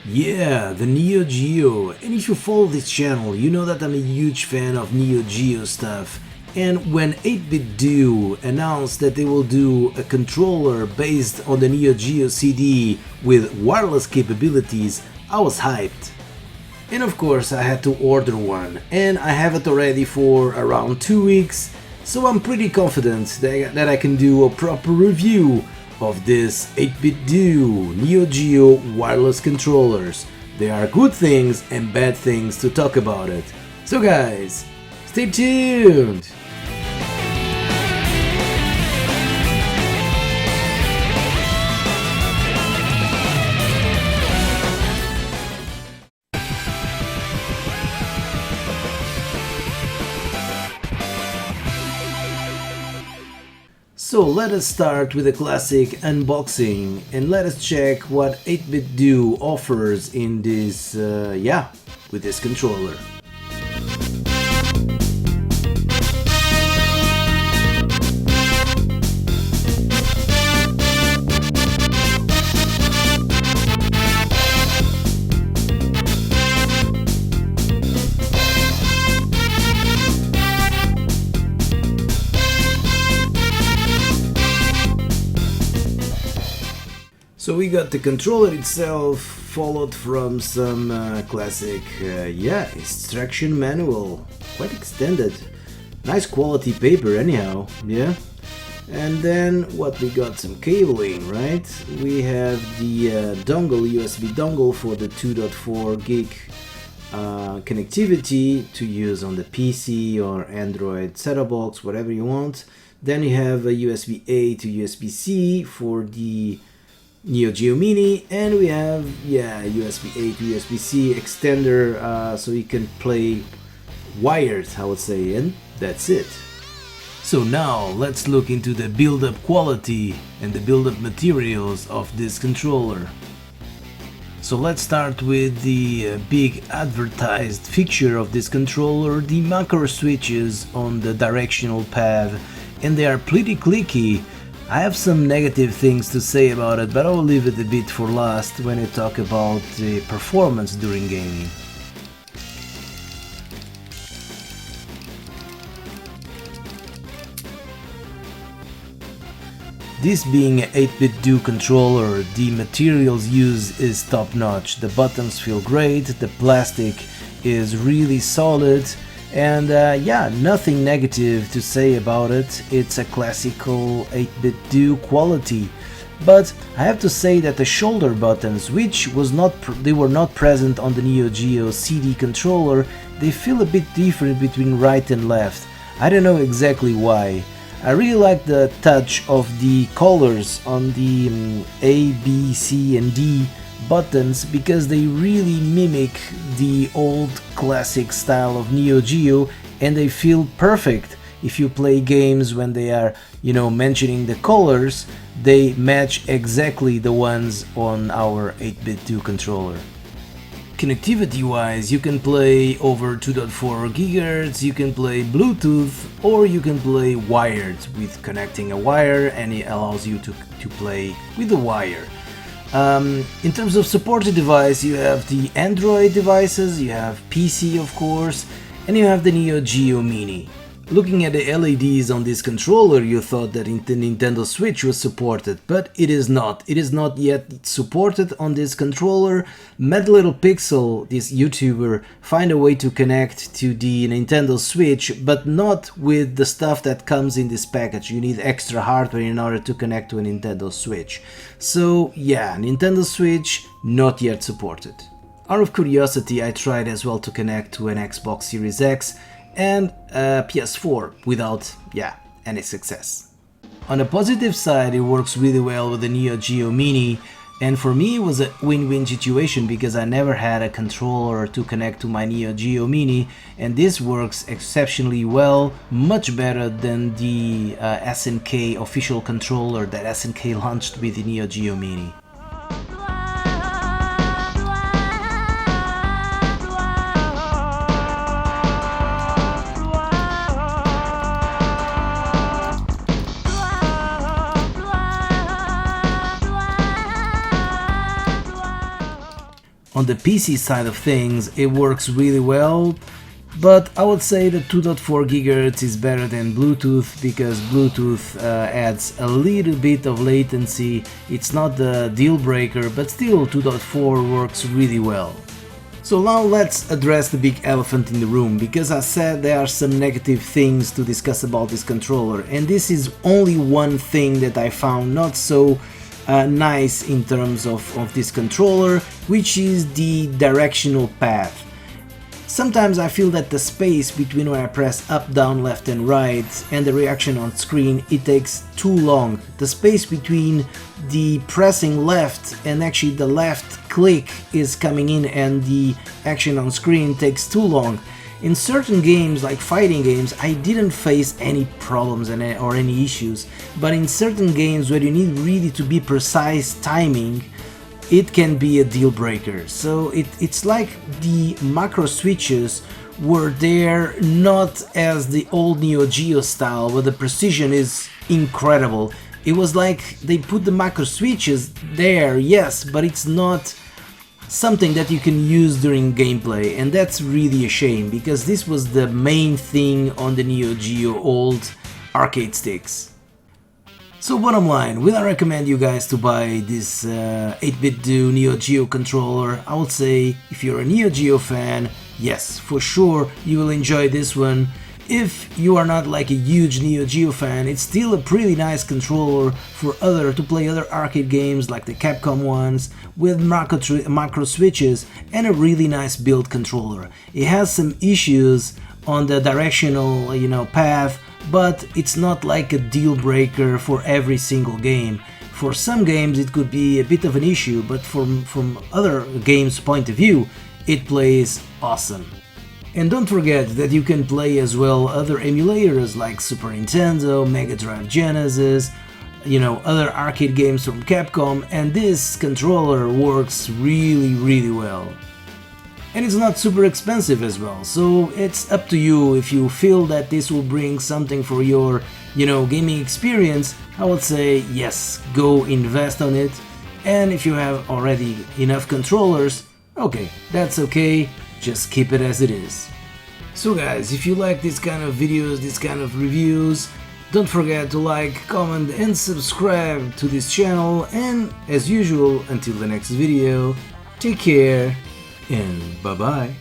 Yeah, the NEOGEO. And if you follow this channel, you know that I'm a huge fan of NEOGEO stuff. And when 8BitDo announced that they will do a controller based on the NEOGEO CD with wireless capabilities, I was hyped. And of course I had to order one, and I have it already for around 2 weeks, so I'm pretty confident that I can do a proper review of this 8BitDo NEOGEO wireless controllers. There are good things and bad things to talk about it. So guys, stay tuned! So let us start with a classic unboxing and let us check what 8BitDo offers in this, with this controller. So we got the controller itself, followed from some classic, instruction manual, quite extended, nice quality paper anyhow, yeah. And then what we got, some cabling, right? We have the USB dongle for the 2.4 gig connectivity to use on the PC or Android set-top box, whatever you want. Then you have a USB-A to USB-C for the NEOGEO Mini, and we have USB-A to USB-C extender, so you can play wired, I would say, and that's it. So now let's look into the build-up quality and the build-up materials of this controller. So let's start with the big advertised feature of this controller, the macro switches on the directional pad, and they are pretty clicky. I have some negative things to say about it, but I will leave it a bit for last when I talk about the performance during gaming. This being an 8BitDo controller, the materials used is top-notch. The buttons feel great, the plastic is really solid, and nothing negative to say about it. It's a classical 8BitDo quality. But I have to say that the shoulder buttons, which they were not present on the NEOGEO CD controller, they feel a bit different between right and left. I don't know exactly why. I really like the touch of the colors on the A, B, C and D buttons, because they really mimic the old classic style of NEOGEO, and they feel perfect. If you play games when they are, mentioning the colors, they match exactly the ones on our 8BitDo controller. Connectivity wise, you can play over 2.4 GHz, you can play Bluetooth, or you can play wired with connecting a wire, and it allows you to play with the wire. In terms of supported device, you have the Android devices, you have PC of course, and you have the NEOGEO Mini. Looking at the LEDs on this controller, you thought that the Nintendo Switch was supported, but it is not. It is not yet supported on this controller. Mad Little Pixel, this YouTuber, find a way to connect to the Nintendo Switch, but not with the stuff that comes in this package. You need extra hardware in order to connect to a Nintendo Switch. So yeah, Nintendo Switch not yet supported. Out of curiosity, I tried as well to connect to an Xbox Series X and PS4 without any success. On the positive side, it works really well with the NEOGEO Mini, and for me it was a win-win situation because I never had a controller to connect to my NEOGEO Mini, and this works exceptionally well, much better than the SNK official controller that SNK launched with the NEOGEO Mini. On the PC side of things, it works really well, but I would say that 2.4 GHz is better than Bluetooth because Bluetooth adds a little bit of latency. It's not the deal breaker, but still 2.4 works really well. So now let's address the big elephant in the room, because I said there are some negative things to discuss about this controller, and this is only one thing that I found not so nice in terms of this controller, which is the directional path. Sometimes I feel that the space between when I press up, down, left and right and the reaction on screen, it takes too long. The space between the pressing left and actually the left click is coming in and the action on screen takes too long. In certain games, like fighting games, I didn't face any problems or any issues, but in certain games where you need really to be precise timing, it can be a deal breaker. So it's like the macro switches were there not as the old NEOGEO style where the precision is incredible. It was like they put the macro switches there, yes, but it's not something that you can use during gameplay, and that's really a shame because this was the main thing on the NEOGEO old arcade sticks. So bottom line, will I recommend you guys to buy this 8BitDo NEOGEO controller? I would say if you're a NEOGEO fan, yes, for sure you will enjoy this one. If you are not like a huge NEOGEO fan, it's still a pretty nice controller for to play other arcade games like the Capcom ones with macro switches and a really nice build controller. It has some issues on the directional, path, but it's not like a deal breaker for every single game. For some games it could be a bit of an issue, but from other games' point of view, it plays awesome. And don't forget that you can play as well other emulators like Super Nintendo, Mega Drive Genesis, other arcade games from Capcom, and this controller works really well. And it's not super expensive as well, so it's up to you. If you feel that this will bring something for your, gaming experience, I would say yes, go invest on it. And if you have already enough controllers, okay, that's okay, just keep it as it is. So guys, if you like this kind of videos, this kind of reviews, don't forget to like, comment and subscribe to this channel, and as usual, until the next video, take care and bye bye.